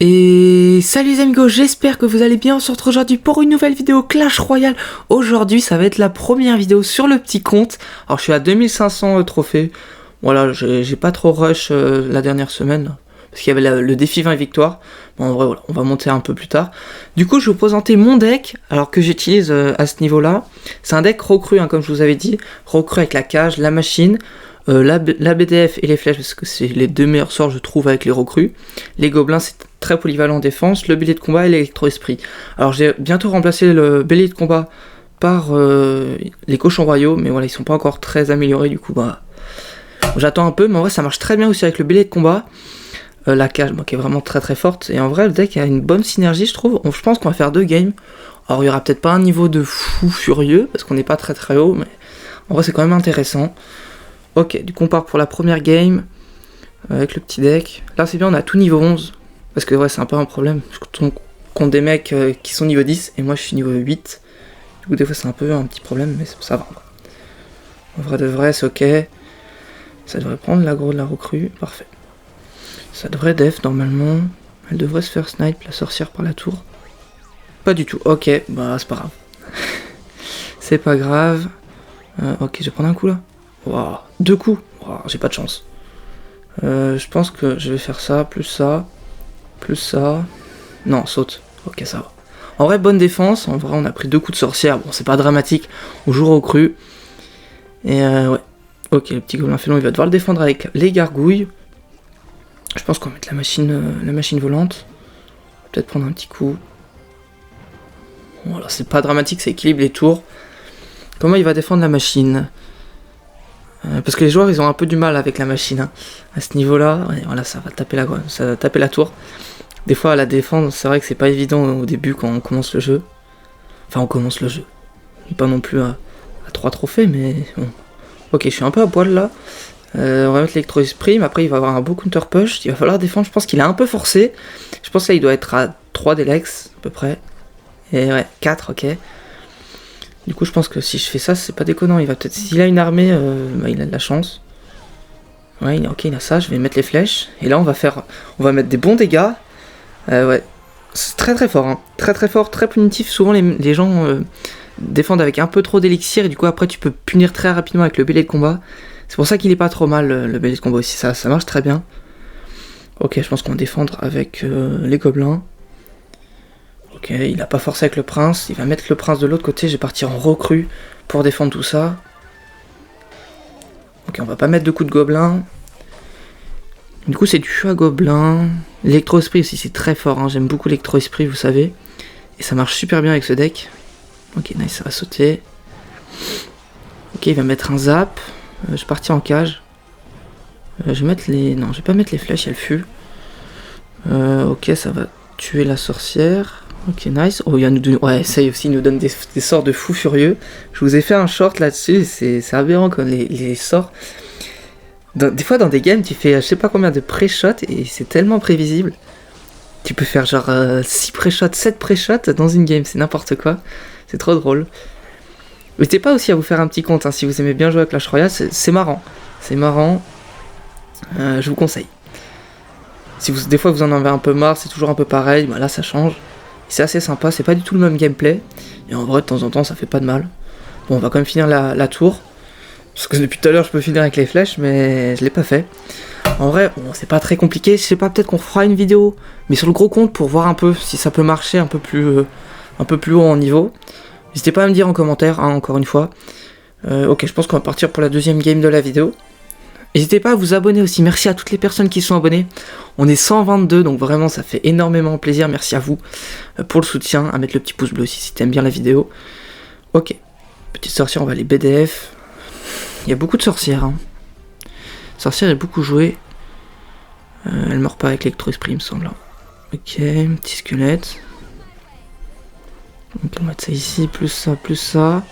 Et salut les amigos, j'espère que vous allez bien. On se retrouve aujourd'hui pour une nouvelle vidéo Clash Royale. Aujourd'hui ça va être la première vidéo sur le petit compte. Alors je suis à 2500 trophées. Voilà, j'ai pas trop rush la dernière semaine, parce qu'il y avait le défi 20 victoires. Bon, en vrai voilà, on va monter un peu plus tard. Du coup je vais vous présenter mon deck, alors que j'utilise à ce niveau là. C'est un deck recru, hein, comme je vous avais dit. Recru avec la cage, la machine, la BDF et les flèches, parce que c'est les deux meilleurs sorts je trouve avec les recrues. Les gobelins c'est très polyvalent en défense, le bélier de combat et l'électro-esprit. Alors j'ai bientôt remplacé le bélier de combat par les cochons royaux, mais voilà, ils sont pas encore très améliorés, du coup bah j'attends un peu, mais en vrai ça marche très bien aussi avec le bélier de combat. La cage qui est vraiment très très forte, et en vrai le deck a une bonne synergie je trouve. Je pense qu'on va faire 2 games. Alors il y aura peut-être pas un niveau de fou furieux, parce qu'on n'est pas très très haut, mais en vrai c'est quand même intéressant. Ok, du coup on part pour la première game avec le petit deck. Là c'est bien, on a tout niveau 11. Parce que ouais, c'est un peu un problème. Je tombe contre des mecs qui sont niveau 10 et moi je suis niveau 8. Du coup, des fois c'est un peu un petit problème, mais ça va. En vrai de vrai, c'est ok. Ça devrait prendre l'aggro de la recrue. Parfait. Ça devrait def normalement. Elle devrait se faire snipe la sorcière par la tour. Pas du tout. Ok, bah c'est pas grave. C'est pas grave. Ok, je vais prendre un coup là. Waouh, 2 coups. Waouh, j'ai pas de chance. Je pense que je vais faire ça, plus ça. Plus ça. Non, saute. Ok, ça va. En vrai, bonne défense. En vrai, on a pris 2 coups de sorcière. Bon, c'est pas dramatique. On joue au cru. Et ouais. Ok, le petit gobelin félon, il va devoir le défendre avec les gargouilles. Je pense qu'on va mettre la machine volante. Peut-être prendre un petit coup. Voilà, c'est pas dramatique, ça équilibre les tours. Comment il va défendre la machine? Parce que les joueurs, ils ont un peu du mal avec la machine. Hein. À ce niveau-là, ouais, voilà, ça va taper la tour. Des fois, à la défendre, c'est vrai que c'est pas évident au début quand on commence le jeu. Enfin, on commence le jeu. Pas non plus à 3 trophées, mais bon. Ok, je suis un peu à poil là. On va mettre l'électro-esprit, mais après il va avoir un beau counter-push. Il va falloir défendre, je pense qu'il a un peu forcé. Je pense que là, il doit être à 3 d'Elex, à peu près. Et ouais, 4, ok. Du coup, je pense que si je fais ça, c'est pas déconnant. Il va peut-être, s'il a une armée, bah, il a de la chance. Ouais, ok, il a ça. Je vais mettre les flèches. Et là, on va mettre des bons dégâts. Ouais, c'est très très fort, hein. Très très fort, très punitif. Souvent les gens défendent avec un peu trop d'élixir, et du coup après tu peux punir très rapidement avec le bélier de combat. C'est pour ça qu'il est pas trop mal, le bélier de combat aussi, ça marche très bien. Ok, je pense qu'on va défendre avec les gobelins. Ok, il a pas forcé avec le prince, il va mettre le prince de l'autre côté. Je vais partir en recrue pour défendre tout ça. Ok, on va pas mettre de coups de gobelin. Du coup c'est du choix gobelin. L'électro-esprit aussi c'est très fort, hein. J'aime beaucoup l'électro-esprit, vous savez. Et ça marche super bien avec ce deck. Ok, nice, ça va sauter. Ok, il va mettre un zap. Je vais partir en cage. Je vais mettre les... Non, je vais pas mettre les flèches, il y a le fût. Ok, ça va tuer la sorcière. Ok, nice. Oh, il va nous donner... Ouais, ça aussi, il nous donne des sorts de fou furieux. Je vous ai fait un short là-dessus, c'est aberrant comme les sorts. Des fois dans des games tu fais je sais pas combien de pré-shots et c'est tellement prévisible. Tu peux faire genre 6 pré-shots, 7 pré-shots dans une game, c'est n'importe quoi. C'est trop drôle. N'hésitez pas aussi à vous faire un petit compte, hein, si vous aimez bien jouer à Clash Royale, c'est marrant. C'est marrant. Je vous conseille. Si des fois vous en avez un peu marre, c'est toujours un peu pareil, bah là ça change. C'est assez sympa, c'est pas du tout le même gameplay. Et en vrai de temps en temps ça fait pas de mal. Bon, on va quand même finir la tour. Parce que depuis tout à l'heure je peux finir avec les flèches, mais je l'ai pas fait. En vrai, bon, c'est pas très compliqué. Je sais pas, peut-être qu'on fera une vidéo, mais sur le gros compte pour voir un peu si ça peut marcher un peu plus haut en niveau. N'hésitez pas à me dire en commentaire, hein, encore une fois. Ok, je pense qu'on va partir pour la deuxième game de la vidéo. N'hésitez pas à vous abonner aussi. Merci à toutes les personnes qui sont abonnées. On est 122, donc vraiment ça fait énormément plaisir. Merci à vous pour le soutien. À mettre le petit pouce bleu aussi si t'aimes bien la vidéo. Ok, petite sorcière, on va aller BDF. Il y a beaucoup de sorcières, hein. Sorcière est beaucoup jouée. Elle meurt pas avec l'électro-esprit, il me semble. Ok, petit squelette. Donc on va mettre ça ici, plus ça, plus ça.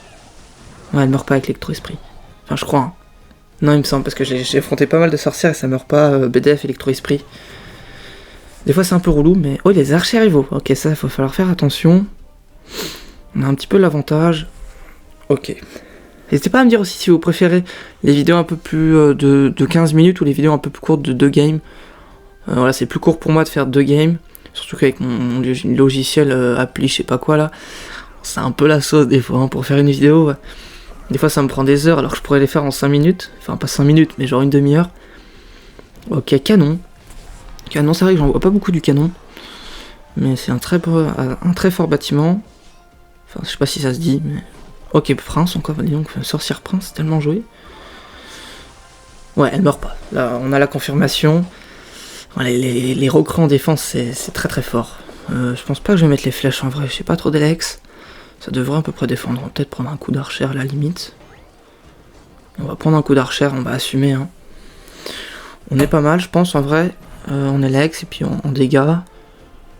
Ouais, elle meurt pas avec l'électro-esprit. Enfin, je crois. Hein. Non, il me semble, parce que j'ai affronté pas mal de sorcières et ça meurt pas BDF électro-esprit. Des fois c'est un peu relou, mais... Oh, les archers rivaux. Ok, ça, il va falloir faire attention. On a un petit peu l'avantage. Ok. N'hésitez pas à me dire aussi si vous préférez les vidéos un peu plus de 15 minutes ou les vidéos un peu plus courtes de 2 games. Voilà, c'est plus court pour moi de faire 2 games. Surtout qu'avec mon logiciel appli, je sais pas quoi là, c'est un peu la sauce des fois, hein, pour faire une vidéo. Ouais. Des fois ça me prend des heures alors que je pourrais les faire en 5 minutes. Enfin pas 5 minutes mais genre une demi-heure. Ok, canon. Canon, c'est vrai que j'en vois pas beaucoup du canon. Mais c'est un très fort bâtiment. Enfin je sais pas si ça se dit mais... Ok, prince encore, dis donc, sorcière prince, tellement joué. Ouais, elle meurt pas. Là on a la confirmation. Les recrues en défense c'est très fort. Je pense pas que je vais mettre les flèches en vrai, j'ai pas trop d'élex. Ça devrait à peu près défendre, on va peut-être prendre un coup d'archer à la limite. On va prendre un coup d'archer, on va assumer. Hein. On est pas mal je pense en vrai, en élex et puis en dégâts.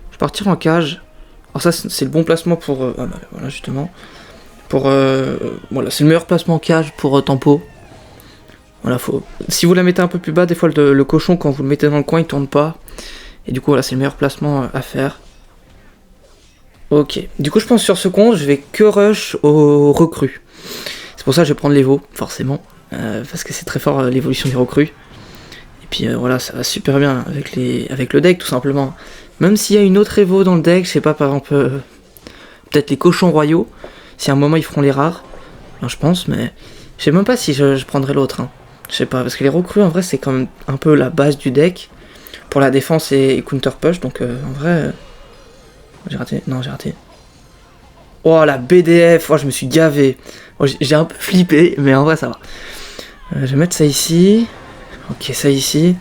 Je vais partir en cage. Alors ça c'est le bon placement pour... ah bah, voilà justement. Pour... voilà, c'est le meilleur placement en cage pour tempo. Voilà, si vous la mettez un peu plus bas, des fois le cochon quand vous le mettez dans le coin il tourne pas. Et du coup voilà c'est le meilleur placement à faire. Ok, du coup je pense sur ce compte je vais que rush aux recrues. C'est pour ça que je vais prendre l'Evo, forcément. Parce que c'est très fort l'évolution des recrues. Et puis voilà, ça va super bien avec le deck tout simplement. Même s'il y a une autre Evo dans le deck, je sais pas, par exemple, peut-être les cochons royaux. Si à un moment ils feront les rares, je pense, mais je sais même pas si je prendrai l'autre. Hein. Je sais pas, parce que les recrues en vrai c'est quand même un peu la base du deck. Pour la défense et counter push, donc en vrai... J'ai raté, non j'ai raté. Oh la BDF, oh, je me suis gavé. Oh, j'ai un peu flippé, mais en vrai ça va. Je vais mettre ça ici. Ok, ça ici.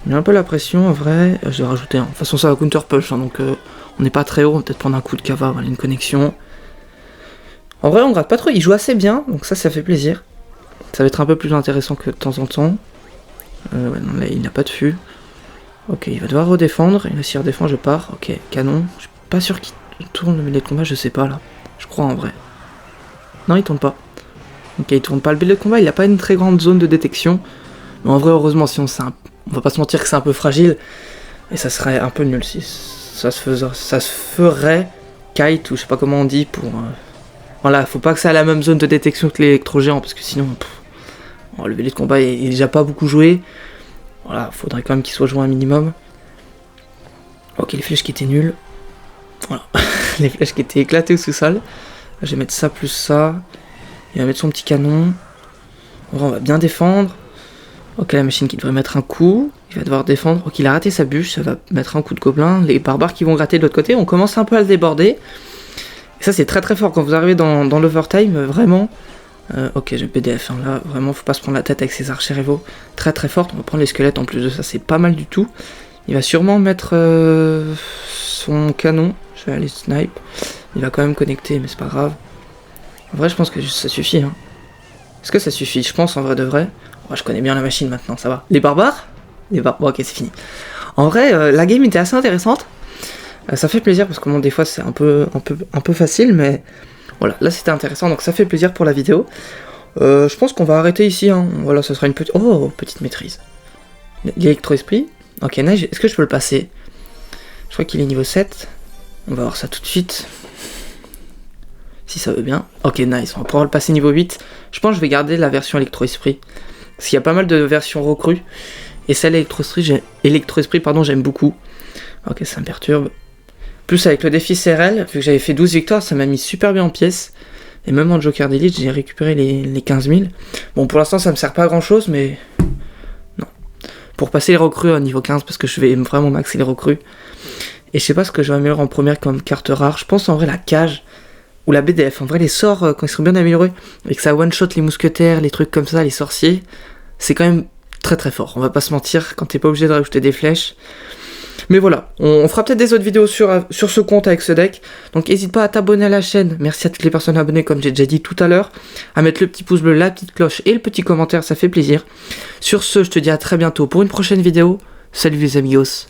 Il y a un peu la pression en vrai. Je vais rajouter, de toute façon ça va counter push, hein, donc on n'est pas très haut, on va peut-être prendre un coup de cava, voilà, une connexion. En vrai on gratte pas trop, il joue assez bien, donc ça fait plaisir. Ça va être un peu plus intéressant que de temps en temps. Ouais, non, là il n'a pas de fût. Ok, il va devoir redéfendre, et là s'il redéfend je pars, ok, canon. Je suis pas sûr qu'il tourne le milieu de combat, je sais pas là. Je crois en vrai. Non, il tourne pas. Ok, il tourne pas. Le milieu de combat, il a pas une très grande zone de détection. Mais en vrai, heureusement, sinon on va pas se mentir que c'est un peu fragile. Et ça serait un peu nul si ça se ferait kite, ou je sais pas comment on dit, pour... Voilà, faut pas que ça ait la même zone de détection que l'électro-géant, parce que sinon... le milieu de combat est déjà pas beaucoup joué. Voilà, faudrait quand même qu'il soit joué un minimum. Ok, les flèches qui étaient nulles. Voilà, les flèches qui étaient éclatées au sous-sol. Je vais mettre ça plus ça. Il va mettre son petit canon. On va bien défendre. Ok, la machine qui devrait mettre un coup. Il va devoir défendre. Ok, il a raté sa bûche. Ça va mettre un coup de gobelin. Les barbares qui vont gratter de l'autre côté. On commence un peu à le déborder. Et ça, c'est très fort. Quand vous arrivez dans l'overtime, vraiment... ok, j'ai PDF, hein. Là vraiment faut pas se prendre la tête avec ces archers Evo. Très fortes, on va prendre les squelettes en plus de ça, c'est pas mal du tout. Il va sûrement mettre son canon, je vais aller snipe. Il va quand même connecter mais c'est pas grave. En vrai je pense que ça suffit. Hein. Est-ce que ça suffit? Je pense en vrai de vrai. Oh, je connais bien la machine maintenant, ça va. Les barbares? Bon, ok c'est fini. En vrai la game était assez intéressante. Ça fait plaisir parce que bon, des fois c'est un peu facile mais... Voilà, là c'était intéressant, donc ça fait plaisir pour la vidéo. Je pense qu'on va arrêter ici, hein. Voilà, ça sera une petite... Oh, petite maîtrise. L'électro-esprit. Ok, Neige, est-ce que je peux le passer? Je crois qu'il est niveau 7. On va voir ça tout de suite. Si ça veut bien. Ok, nice, on va pouvoir le passer niveau 8. Je pense que je vais garder la version électro-esprit. Parce qu'il y a pas mal de versions recrues. Et celle électro-esprit, pardon, j'aime beaucoup. Ok, ça me perturbe. Plus avec le défi CRL, vu que j'avais fait 12 victoires, ça m'a mis super bien en pièces. Et même en Joker d'élite, j'ai récupéré les 15 000. Bon, pour l'instant, ça me sert pas à grand chose, mais... Non. Pour passer les recrues à niveau 15, parce que je vais vraiment maxer les recrues. Et je sais pas ce que je vais améliorer en première comme carte rare. Je pense en vrai la cage, ou la BDF. En vrai, les sorts, quand ils seront bien améliorés, et que ça one-shot les mousquetaires, les trucs comme ça, les sorciers, c'est quand même très fort. On va pas se mentir, quand t'es pas obligé de rajouter des flèches. Mais voilà, on fera peut-être des autres vidéos sur ce compte avec ce deck. Donc n'hésite pas à t'abonner à la chaîne. Merci à toutes les personnes abonnées comme j'ai déjà dit tout à l'heure. À mettre le petit pouce bleu, la petite cloche et le petit commentaire, ça fait plaisir. Sur ce, je te dis à très bientôt pour une prochaine vidéo. Salut les amigos.